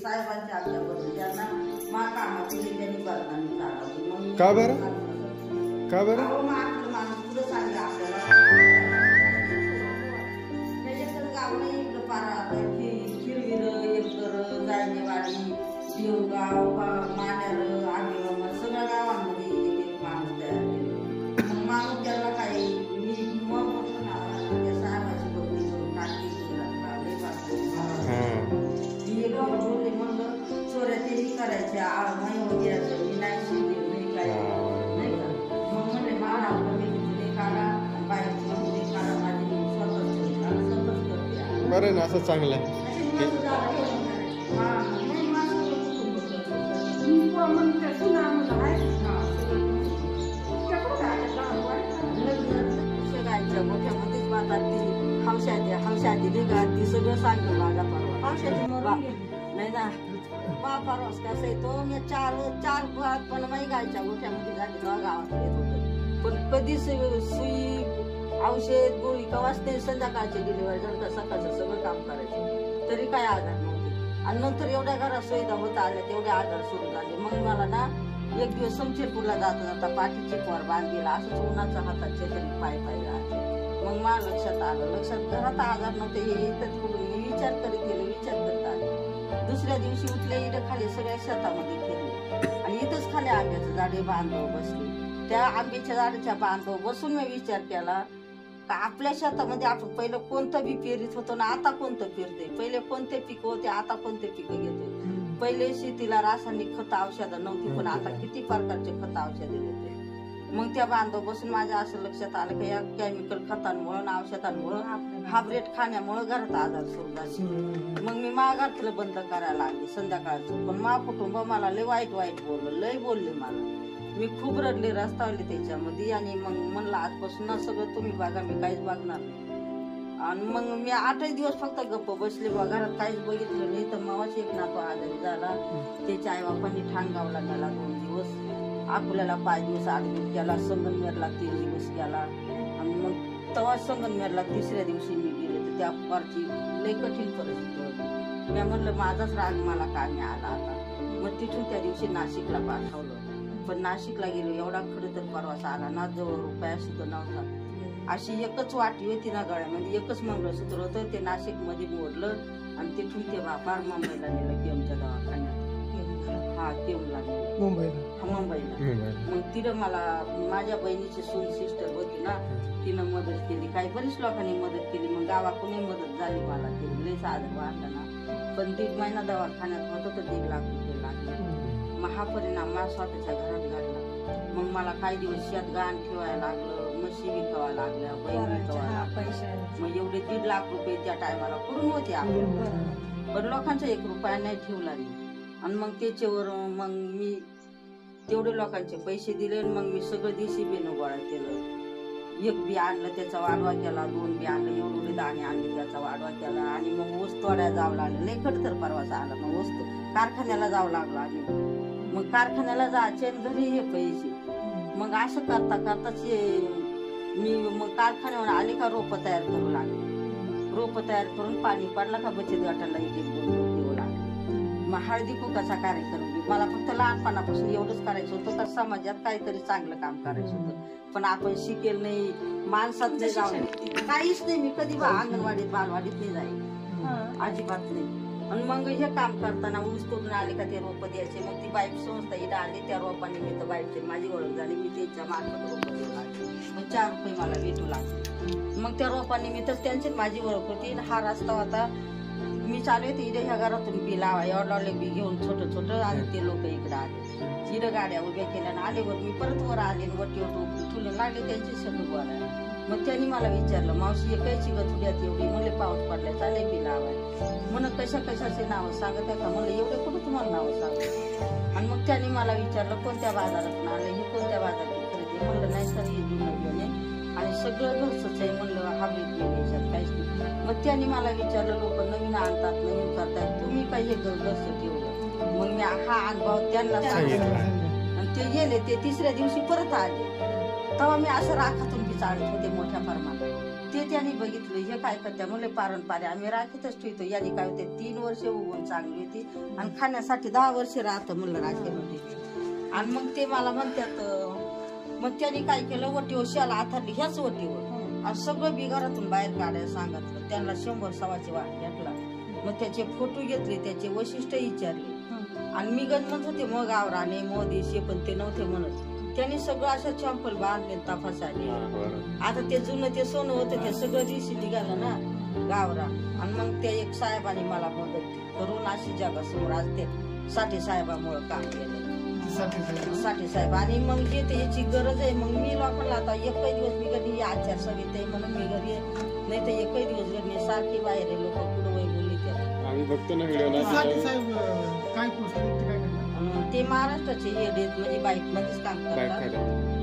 साहेबांच्या आमच्या बदली त्यांना मा कामाची त्यांनी बदनामी काढावी. मग का बरं? का बरं? माणूस पुढे सांगले आपल्याला गाव नाही इकडं पारा खिरविर एकतर जायनेवाडी देवगाव मान्यार आंबेगाव सगळ्या गावांमध्ये एक माणूस तयार केला. मग माणूस त्याला काही मी मग साहेबाची बदली करून टाकली बोलले म्हणलं चोऱ्या तेही करायच्या वगैरे मी नाही शिकले मी काय नाही का. मग म्हणले मला मी काढा बाहेरची काढा माझी स्वतःच करते. बरं ना, असं चांगलं आहे. मोठ्यामध्येच बाजार ती हौशा दिली का ती सगळं सांगतो माझा परवा नाही ना परवास कसं येतो मी चार भात पण माही गायच्या मोठ्यामध्ये झाली तेव्हा गावात येत होतं. पण कधी सुई औषध गोळी कवाच ते संध्याकाळचे डिलिव्हरी झालं तर सकाळचं सगळं काम करायचं तरी काय आजार नव्हते. आणि नंतर एवढ्या घरात सुविधा होता आल्या तेवढे आजार सुरू झाले. मग मला ना एक दिवस समशेरपूरला जाता जाता पाठीची पोर बांधलेला असंच उन्हाच्या हातात तरी पाय राहते. मग मला लक्षात आलं घरात आजार नव्हते हे इथंच कुठून मी विचार करत आले. दुसऱ्या दिवशी उठले इथं खाली सगळ्या शेतामध्ये फिरले आणि इथंच खाली आंब्याचं झाडे बांधव बसले. त्या आंब्याच्या झाडाच्या बांधव बसून मी विचार केला का आपल्या शेतामध्ये आपण पहिलं कोणतं बी पेरीत होतो ना आता कोणतं पेरते. पहिले कोणते पिकं होते आता कोणते पिकं घेतोय. पहिले शेतीला रासायनिक खत औषधं नव्हती पण आता किती प्रकारचे खत औषधे देते. मग त्या बांधव बसून माझ्या असं लक्षात आलं की या केमिकल खतांमुळे औषधांमुळे हायब्रिड खाण्यामुळे घरात आजार सुरू झाले. मग मी घरातलं बंद करायला लागले संध्याकाळचं. पण मा कुटुंब मला लय वाईट लय बोलले मला. मी खूप रडले रस्तावले त्याच्यामध्ये आणि मग म्हणलं आजपासून सगळं तुम्ही बघा मी काहीच बघणार नाही. आणि मग मी 8 दिवस फक्त गप्प बसले बा घरात काहीच बघितलं नाही. तर मावाची एक नातू आजारी झाला त्याच्या आई बापांनी ठाणगावला नेला 2 दिवस अकोल्याला 5 दिवस ऍडमिट केला संगमनेरला 3 दिवस केला. आणि मग तेव्हा संगमनेरला 3ऱ्या दिवशी मी गेले तर त्या फारची लय कठीण परिस्थिती होती. मी म्हणलं माझाच राग मला कामी आला आता. मग तिथून त्या दिवशी नाशिकला पाठवलं. पण नाशिकला गेलो एवढा खरं तर परवास आला ना जवळ रुपया सुद्धा नव्हता. अशी एकच वाटी होती ना गळ्यामध्ये एकच मंगळसूत्र होतं ते नाशिक मध्ये मोडलं आणि तिथून ते बापार मुंबईला नेलं केमच्या दवाखान्यात. हा केमला मुंबईला. मग तिथं मला माझ्या बहिणीची सून सिस्टर होती ना तिनं मदत केली. काही बरीच लोकांनी मदत केली. मग गावाकडूनही मदत झाली मला. ते लय साधं वाटलं ना. पण 1.5 महिना दवाखान्यात होतं तर 1.5 लाख रुपये लागले. मग हा परिणाम माझ्या स्वतःच्या घरात घडला. मग मला काही दिवस शेत गहाण ठेवायला लागलं म्हशी विकावा लागल्या बैल विकावा लागल्या. मग एवढे 1.5 लाख रुपये त्या टायमाला करून होते आपण. पण लोकांचा 1 रुपया नाही ठेवला नाही. आणि मग त्याच्यावर मग मी तेवढे लोकांचे पैसे दिले. मग मी सगळं देशी बेन गोळा केलं. 1 बी आणलं त्याचा वाढवा केला 2 बी आणलं एवढे दाणे आणले त्याचा वाढवा केला. आणि मग ऊस तोड्या जावं लागलं लय खड तर परवाचा आला. मग ऊस कारखान्याला जावं लागलं आम्ही. मग कारखान्याला जायचे घरी हे पैसे. मग असं करताच मी मग कारखान्यावर आले का रोपं तयार करू लागले. रोपं तयार करून पाणी पडलं का बचत गटाला 1-1 देऊ लागले. मग हळदी कुकाचा कार्यक्रम मला फक्त लहानपणापासून एवढंच करायचं होतं तर समाजात काहीतरी चांगलं काम करायचं होतं. पण आपण शिकेल नाही माणसात नाही जाऊन काहीच नाही. मी कधी अंगणवाडीत बालवाडीत नाही जाईल अजिबात नाही. आणि मग हे काम करताना ऊस तोडून आले का ते रोपं द्यायचे. मग ती बाईक संस्था इथं आली त्या रोपाने मी तर बाईकची माझी ओळख झाली. मी त्याच्या मार्फत रोपं देऊ लागले. मग 4 रुपये मला भेटू लागले. मग त्या रोपानिमित्तच त्यांची माझी ओळख होती. हा रस्ता होता मी चालू होते इथे ह्या घरातून बी लावा एवढा बी घेऊन छोटं आणि ते लोक इकडे आले. इथं गाड्या उभ्या केल्या आणि आलेवर मी परत वर आले वटीवर ठुलं लागले त्यांची सगळं बोलायला. मग त्यांनी मला विचारलं मावशी एकायची गथुड्यात एवढी म्हणले पाऊस पडलाय चालेल बी लावाय. म्हणून कशाचे नावं सांगत आहे का म्हणलं एवढे कुठं तुम्हाला नावं सांगत. आणि मग त्यांनी मला विचारलं कोणत्या बाजारातून आलं हे कोणत्या बाजारातून खरेदी. म्हणलं नाही सर हे जुनं घेणे आणि सगळं घरचंच आहे. म्हणलं हाब्रिड याच्यात काहीच नाही. मग त्यांनी मला विचारलं लोक नवीन आणतात नवीन करतात तुम्ही काही हे घरचं ठेवलं. मग मी हा अनुभव त्यांना सांगितला आणि ते गेले. ते 3ऱ्या दिवशी परत आले. तेव्हा मी असं राखातून बी चालत होते मोठ्या प्रमाणात. ते त्यांनी बघितलं हे काय करत्या म्हणले पारंपरिक आम्ही राखीतच ठेवतो. याने काय होते 3 वर्ष उगवून चांगली होती आणि खाण्यासाठी 10 वर्ष राहतं म्हणलं राखेमध्ये. आणि मग ते मला म्हणतात मग त्यांनी काय केलं वटीवर शाला आथरली ह्याच वटीवर आणि सगळं बी घरातून बाहेर काढायला सांगितलं. त्यांना 100 सवाचे वाट घेतला. मग त्याचे फोटो घेतले त्याचे वैशिष्ट्य विचारले आणि मी गण म्हणत होते मग गावराने मोदीशे पण ते नव्हते म्हणत. त्यांनी सगळं असं चंपल बांधले तपासाले. आता ते जुनं ते सोनं होतं ते सगळं दिवशी निघालं ना गावरा. आणि मग त्या एक साहेबांनी मला मदत करून अशी जगासमोर आज ते साठी साहेबामुळे काम केलं. साठी साहेब आणि मग जे ते याची गरज आहे मग मी लोकांना आता एकही दिवस मी घरी आचारसंहिता आहे म्हणून मी घरी नाही तर एकही दिवस घरी नाही. सारखी बाहेर आहे लोक पुढे वय बोलली त्याला आम्ही बघतो ना व्हिडिओ ते महाराष्ट्राचे येडेत म्हणजे बाईक मध्येच काम करतात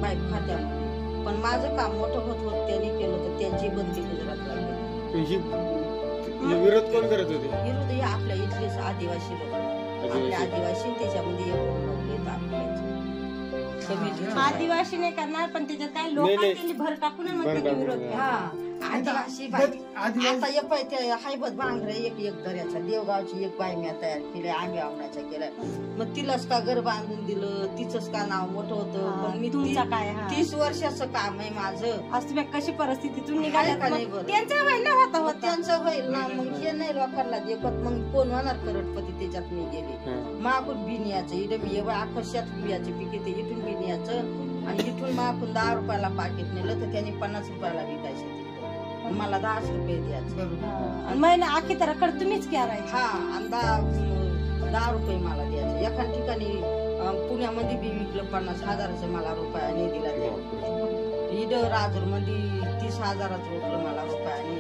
बाईक खात्यामध्ये. पण माझं काम मोठं होत होत त्यांनी केलं तर त्यांची बंदी गुजरातला केली. विरोध कोण करत होते? विरोध हे आपल्या इथलेच आदिवासी लोक आपल्या आदिवासी त्याच्यामध्ये आदिवासी नाही करणार पण त्याच्यात काही लोकांनी भर टाकून विरोध आदिवासी आता हैबत भांगरे एक दर्याचा देवगावची एक बाई मी तयार केली आम्ही आवण्याचा केलाय. मग तिलाच का घर बांधून दिलं तिचंच का नाव मोठं होतं. पण मी तुमचा काय 30 वर्षाचं काम आहे माझं. आज तुम्ही कशी परिस्थितीतून निघाल्या का नाही बरं त्यांचं होईल ना होता होत त्यांचं होईल ना. मग हे नाही लोकांना देखत मग कोण होणार करोडपती त्याच्यात मी गेले. मागून बिनियाचं इथं मी आकर्षात बियाचे पीक येते इथून बिनियाचं आणि इथून मागून 10 रुपयाला पाकिट नेलं तर त्यांनी 50 रुपयाला विकायचे. मला 10 रुपये द्यायचे महिना आखी तर कड तुम्हीच करायचं. हा आणि 10 रुपये मला द्यायचे. एका ठिकाणी पुण्यामध्ये बी विकलं 50,000 मला रुपयाने दिला. इथं राजूर मध्ये 30,000 विकलं मला रुपयाने.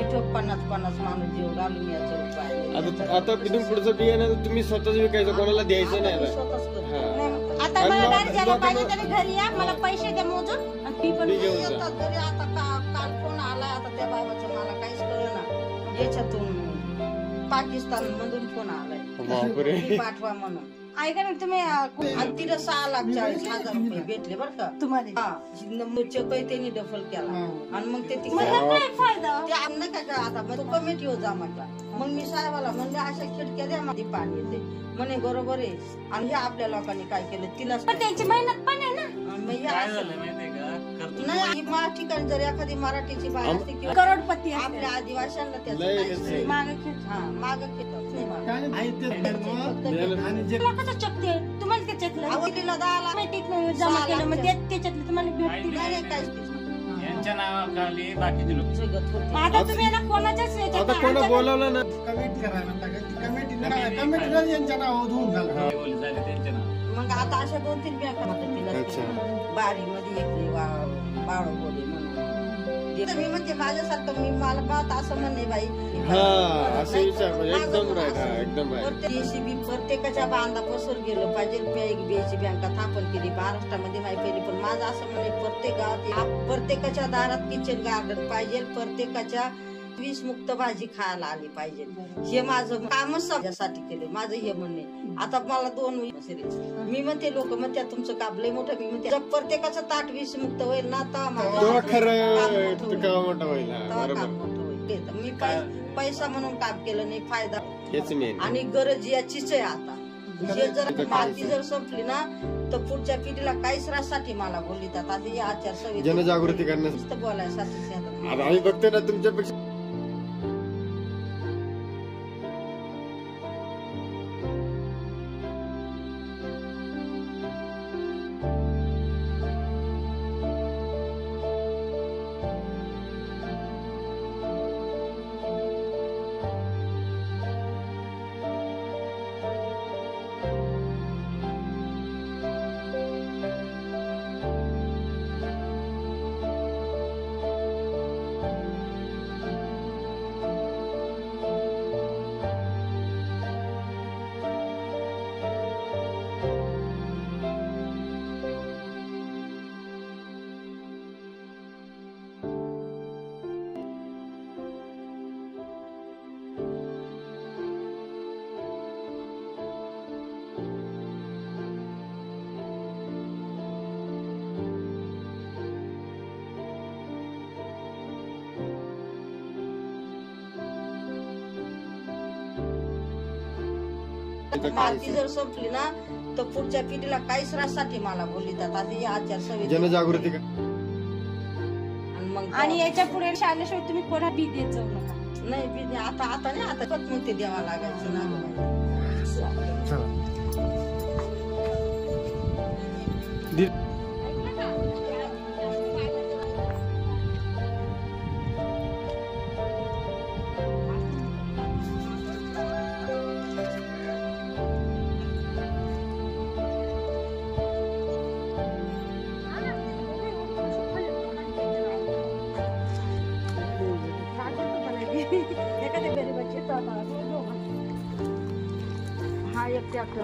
इथं 50 माणूस जीव घालून याचं रुपयाने. आता तिथून पुढचं बियाणं तुम्ही स्वतःच विकायचं कोणाला द्यायचं नाही. स्वतःच आता मला ज्याला पाहिजे त्याने घरी या मला पैसे द्या मोजून आणि फी पण येतात घरी. आता काल फोन आला आता त्या बाबाचं मला काहीच कळना याच्यातून पाकिस्तान मधून फोन आलाय पाठवा म्हणून. ऐका ना तुम्ही आणि तिला 6,40,000 रुपये भेटले बरं का तुम्हाला. त्यांनी डफल केला आणि मग ते काय फायदा ते आम नाही का आता मग कमिटी हो जा म्हटला. मग मी साहेबाला म्हणले अशा खिडक्या द्या मध्ये पाणी येते म्हणे बरोबर आहे. आणि हे आपल्या लोकांनी काय केलं तिला त्यांची मेहनत पण आहे ना. नाही ठिकाणी जर एखादी मराठीची बाई असते किंवा करोडपती आपल्या आदिवासींना त्याचं माग कसं चकते तुम्हाला ते चकलं जमा केलं मग त्याच्यातलं तुम्हाला भेटते यांच्या नावाखाली बाकीचे लोक. आता तुम्ही याला कोणाच्याच आता कोणा बोलावलं ना कमिटी करायला कमिटीला यांच्या नावावर होऊन झालं त्यांच्या नाव. मग आता अशा 2-3 बँका बारी मध्ये एक बाळ बोले म्हणून मी म्हणते माझ्यासारखं मी मला बात असं म्हणणे बाई प्रत्येकाच्या बांधा पसर गेलं पाहिजे. बीआयची बँका स्थापन केली महाराष्ट्रामध्ये माहिती पहिली. पण माझं असं म्हणे प्रत्येक गावात प्रत्येकाच्या दारात किचन गार्डन पाहिजे. प्रत्येकाच्या विषमुक्त भाजी खायला आली पाहिजे. हे माझं कामच समाजासाठी केले माझं हे म्हणणे. आता मला 2 मी म्हणते लोक म्हणते तुमचं काम लय मोठं. मी म्हणते प्रत्येकाचं ताट विषमुक्त होईल ना मी पैसा म्हणून काम केलं नाही फायदा आणि गरज याचीच आहे. आता हे जर माती जर संपली ना तर पुढच्या पिढीला काहीच राहण्यासाठी मला बोलतात. आता हे आचारसंहिता जनजागृती करण्यासाठी बोलायसाठी आम्ही बघतोय ना तुमच्यापेक्षा माती जर संपली ना तर पुढच्या पिढीला काहीच राहण्यासाठी मला बोलतात आता ही आचारसंहिता जनजागृती का मग आणि याच्या पुढे शाळेशिवाय तुम्ही कोणा बी देत जाऊ नका. नाही बी आता नाही आता मग ते द्यावं लागायचं ना चला दीदी, एखाद्या गरीबाची हा एक ट्रॅक्टर